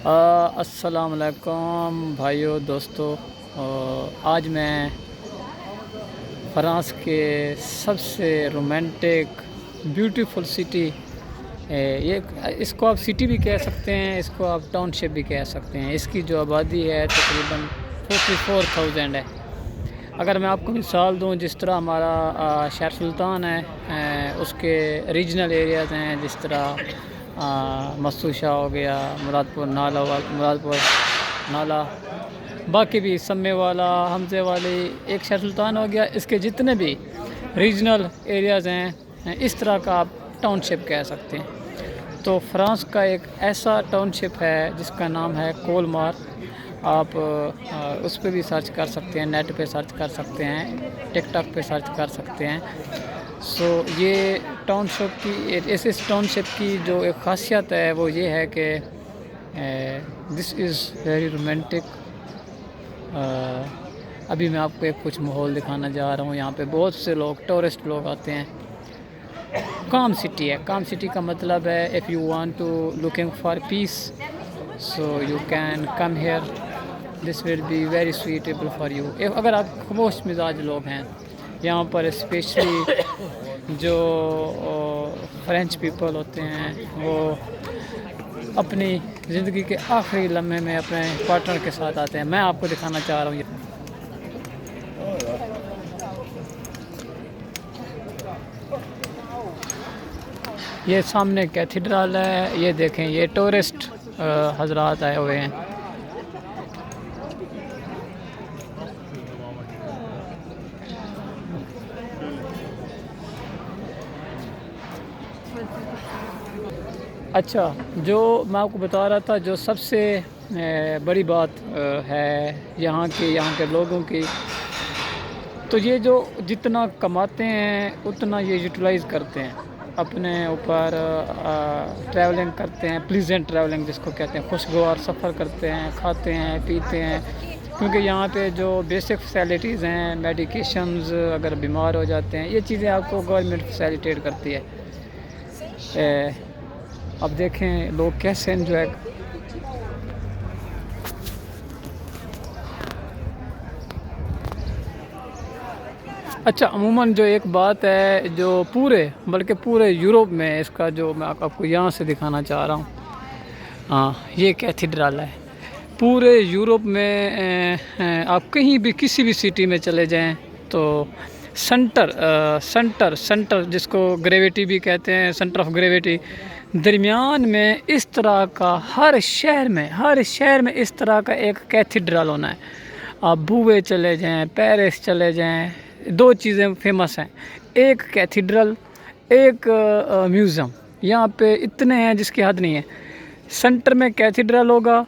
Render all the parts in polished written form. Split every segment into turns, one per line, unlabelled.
अस्सलाम वालेकुम भाइयों दोस्तों। आज मैं फ्रांस के सबसे रोमांटिक ब्यूटीफुल सिटी, ये इसको आप सिटी भी कह सकते हैं, इसको आप टाउनशिप भी कह सकते हैं। इसकी जो आबादी है तकरीबन 44,000 है। अगर मैं आपको मिसाल दूं, जिस तरह हमारा शहर सुल्तान है, उसके रीजनल एरियाज़ हैं, जिस तरह मसूशा हो गया, मुरादपुर नाला, बाकी भी सम्मे वाला, हमजे वाली, एक शहर सुल्तान हो गया। इसके जितने भी रीजनल एरियाज़ हैं, इस तरह का आप टाउनशिप कह सकते हैं। तो फ्रांस का एक ऐसा टाउनशिप है जिसका नाम है कोलमार। आप उस पर भी सर्च कर सकते हैं, नेट पे सर्च कर सकते हैं, टिकटॉक पे सर्च कर सकते हैं। ये टाउनशिप की, इस टाउनशिप की जो एक ख़ासियत है वो ये है कि दिस इज़ वेरी रोमांटिक। अभी मैं आपको एक कुछ माहौल दिखाना जा रहा हूँ। यहाँ पे बहुत से लोग, टूरिस्ट लोग आते हैं। काम सिटी है। काम सिटी का मतलब है if you want to looking for peace, so you can come here, this will be very suitable for you. अगर आप खामोश मिजाज लोग हैं, यहाँ पर स्पेशली जो फ्रेंच पीपल होते हैं, वो अपनी ज़िंदगी के आखिरी लम्हे में अपने पार्टनर के साथ आते हैं। मैं आपको दिखाना चाह रहा हूँ ये सामने कैथेड्रल है। ये देखें, ये टूरिस्ट हजरात आए हुए हैं। अच्छा, जो मैं आपको बता रहा था, जो सबसे बड़ी बात है यहाँ के लोगों की, तो ये जो जितना कमाते हैं उतना ये यूटिलाइज़ करते हैं अपने ऊपर। ट्रैवलिंग करते हैं, प्लीजेंट ट्रैवलिंग जिसको कहते हैं, खुशगवार सफ़र करते हैं, खाते हैं, पीते हैं। क्योंकि यहाँ पे जो बेसिक फैसिलिटीज़ हैं, मेडिकेशंस, अगर बीमार हो जाते हैं, ये चीज़ें आपको गवर्नमेंट फैसिलिटेट करती है। अब देखें लोग कैसे एंजॉय। अच्छा, अमूमन जो एक बात है जो बल्कि पूरे यूरोप में, इसका जो मैं आपको यहाँ से दिखाना चाह रहा हूँ, हाँ, ये कैथेड्रल है। पूरे यूरोप में आप कहीं भी किसी भी सिटी में चले जाएं तो सेंटर जिसको ग्रेविटी भी कहते हैं, सेंटर ऑफ ग्रेविटी, दरमियान में इस तरह का हर शहर में इस तरह का एक कैथेड्रल होना है। आप बुए चले जाएं, पेरिस चले जाएं, दो चीज़ें फेमस हैं, एक कैथेड्रल, एक म्यूज़ियम। यहाँ पे इतने हैं जिसकी हद नहीं है। सेंटर में कैथेड्रल होगा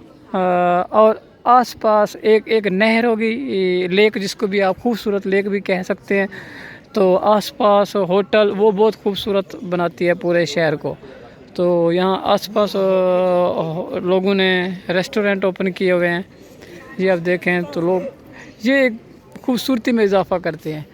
और आसपास एक नहर होगी, लेक, जिसको भी आप खूबसूरत लेक भी कह सकते हैं। तो आसपास होटल, वो बहुत खूबसूरत बनाती है पूरे शहर को। तो यहाँ आसपास लोगों ने रेस्टोरेंट ओपन किए हुए हैं। ये आप देखें तो लोग ये खूबसूरती में इजाफा करते हैं।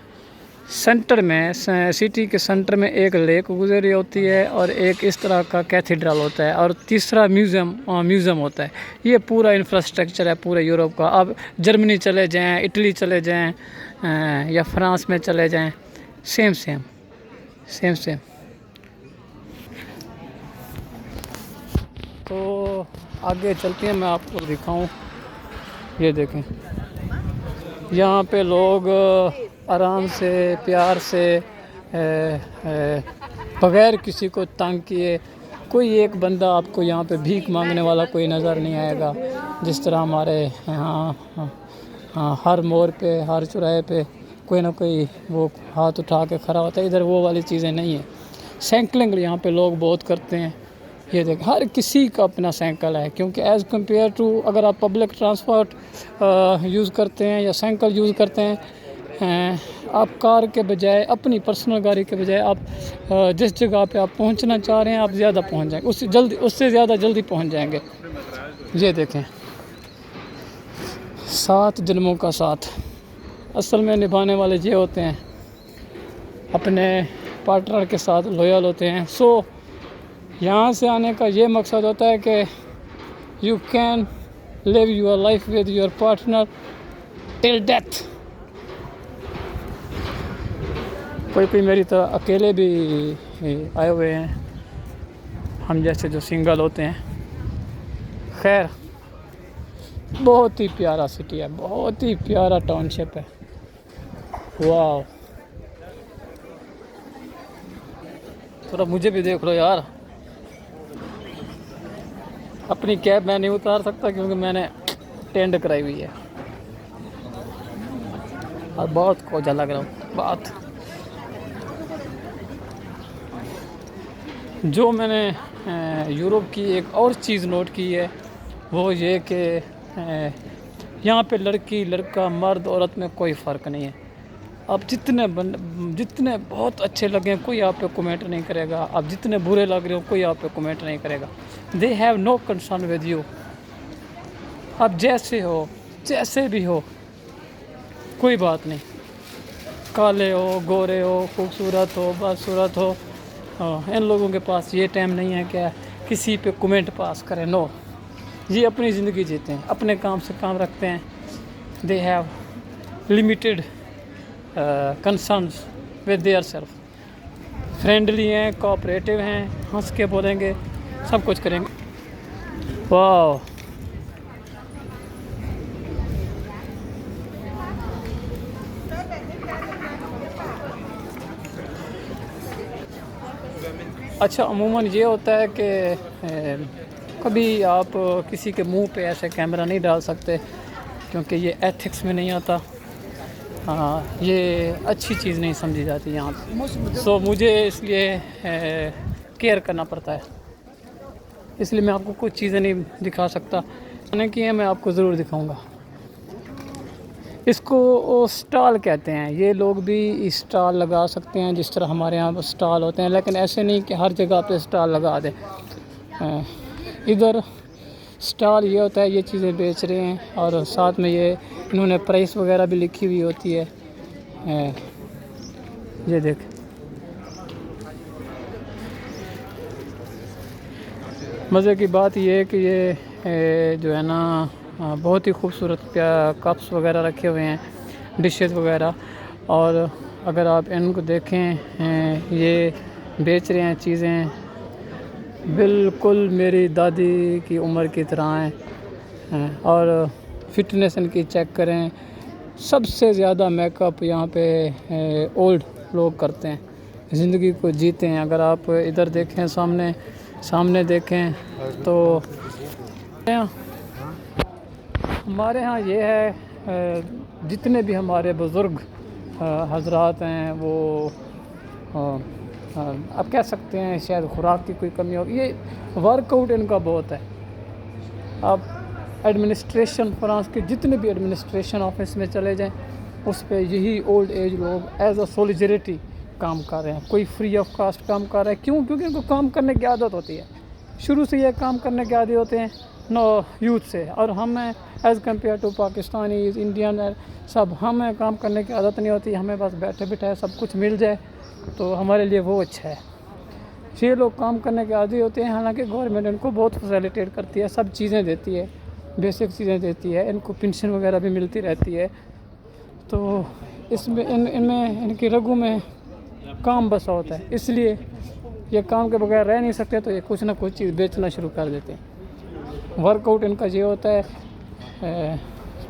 सेंटर में, सिटी के सेंटर में एक लेक गुजर रही होती है और एक इस तरह का कैथेड्रल होता है और तीसरा म्यूज़ियम होता है। ये पूरा इंफ्रास्ट्रक्चर है पूरे यूरोप का। आप जर्मनी चले जाएं, इटली चले जाएं, या फ्रांस में चले जाएं, सेम। तो आगे चलते हैं, मैं आपको दिखाऊं। ये देखें, यहाँ पे लोग आराम से, प्यार से, बग़ैर किसी को तंग किए, कोई एक बंदा आपको यहाँ पे भीख मांगने वाला कोई नज़र नहीं आएगा। जिस तरह हमारे यहाँ हर मोड़ पे, हर चौराहे पे कोई ना कोई वो हाथ उठा के खड़ा होता है, इधर वो वाली चीज़ें नहीं है। साइकिलिंग यहाँ पे लोग बहुत करते हैं। ये देखें, हर किसी का अपना साइकिल है, क्योंकि एज़ कम्पेयर टू अगर आप पब्लिक ट्रांसपोर्ट यूज़ करते हैं या साइकिल यूज़ करते हैं, आप कार के बजाय, अपनी पर्सनल गाड़ी के बजाय, आप जिस जगह पे आप पहुंचना चाह रहे हैं आप ज़्यादा पहुंच जाएंगे, उससे ज़्यादा जल्दी पहुंच जाएंगे। ये देखें, 7 जन्मों का साथ असल में निभाने वाले ये होते हैं, अपने पार्टनर के साथ लॉयल होते हैं। यहाँ से आने का ये मकसद होता है कि you can live your life with your partner till death. कोई कोई मेरी तरह अकेले भी आए हुए हैं, हम जैसे जो सिंगल होते हैं। खैर, बहुत ही प्यारा सिटी है, बहुत ही प्यारा टाउनशिप है। वाह, थोड़ा मुझे भी देख लो यार। अपनी कैब मैं नहीं उतार सकता क्योंकि मैंने टेंड कराई हुई है और बहुत कोजा लग रहा हूँ। बात जो मैंने यूरोप की एक और चीज़ नोट की है वो ये कि यहाँ पे लड़की लड़का मर्द औरत में कोई फ़र्क नहीं है। आप जितने बहुत अच्छे लगें कोई आप पे कमेंट नहीं करेगा, आप जितने बुरे लग रहे हो कोई आप पे कमेंट नहीं करेगा। They have no concern with you. आप जैसे हो, जैसे भी हो, कोई बात नहीं। काले हो, गोरे हो, खूबसूरत हो, बदसूरत हो, इन लोगों के पास ये टाइम नहीं है क्या किसी पे कमेंट पास करें। नो, ये अपनी ज़िंदगी जीते हैं, अपने काम से काम रखते हैं। They have limited concerns with their self. Friendly हैं, कोऑपरेटिव हैं, हंस के बोलेंगे, सब कुछ करेंगे। वाह, अच्छा, अमूमन ये होता है कि कभी आप किसी के मुंह पे ऐसे कैमरा नहीं डाल सकते क्योंकि ये एथिक्स में नहीं आता। हाँ, ये अच्छी चीज़ नहीं समझी जाती यहाँ पे। सो मुझे इसलिए केयर करना पड़ता है, इसलिए मैं आपको कुछ चीज़ें नहीं दिखा सकता। मैंने की है, मैं आपको ज़रूर दिखाऊंगा। इसको स्टॉल कहते हैं। ये लोग भी स्टॉल लगा सकते हैं जिस तरह हमारे यहाँ स्टॉल होते हैं, लेकिन ऐसे नहीं कि हर जगह पे स्टॉल लगा दें। इधर स्टॉल ये होता है, ये चीज़ें बेच रहे हैं और साथ में ये इन्होंने प्राइस वगैरह भी लिखी हुई होती है। ये देख, मज़े की बात ये है कि ये जो है ना बहुत ही खूबसूरत कप्स वगैरह रखे हुए हैं, डिशेस वगैरह। और अगर आप इनको देखें, ये बेच रहे हैं चीज़ें बिल्कुल मेरी दादी की उम्र की तरह हैं। और फिटनेस इनकी चेक करें। सबसे ज़्यादा मेकअप यहाँ पे ओल्ड लोग करते हैं, ज़िंदगी को जीते हैं। अगर आप इधर देखें, सामने देखें तो हमारे यहाँ ये है, जितने भी हमारे बुज़ुर्ग हजरात हैं वो आप कह सकते हैं शायद खुराक की कोई कमी हो। ये वर्कआउट इनका बहुत है। आप एडमिनिस्ट्रेशन, फ्रांस के जितने भी एडमिनिस्ट्रेशन ऑफिस में चले जाएं, उस पे यही ओल्ड एज लोग एज अ सोलिजरिटी काम कर रहे हैं। कोई फ्री ऑफ कास्ट काम कर रहा है। क्यों? क्योंकि इनको काम करने की आदत होती है, शुरू से ये काम करने के आदि होते हैं यूथ से। और हमें as compare to Pakistani, Indian, सब हमें काम करने की आदत नहीं होती। हमें बस बैठे बैठे सब कुछ मिल जाए तो हमारे लिए वो अच्छा है। ये लोग काम करने के आदी होते हैं। हालांकि गवर्नमेंट इनको बहुत फैसिलिटेट करती है, सब चीज़ें देती है, बेसिक चीज़ें देती है, इनको पेंशन वगैरह भी मिलती रहती है। तो इसमें इनमें इनकी रगों में काम बसा होता है, इसलिए ये काम के बगैर रह नहीं सकते। तो ये कुछ ना कुछ चीज़ बेचना शुरू कर देते हैं। वर्कआउट इनका ये होता है,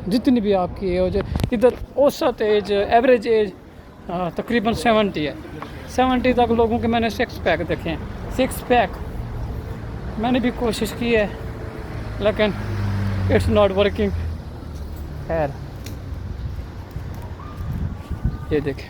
जितनी भी आपकी एज, इधर औसत एज, एवरेज एज तकरीबन 70 है। 70 तक लोगों के मैंने 6 पैक देखे हैं। 6 पैक मैंने भी कोशिश की है लेकिन इट्स नॉट वर्किंग। खैर, ये देखें।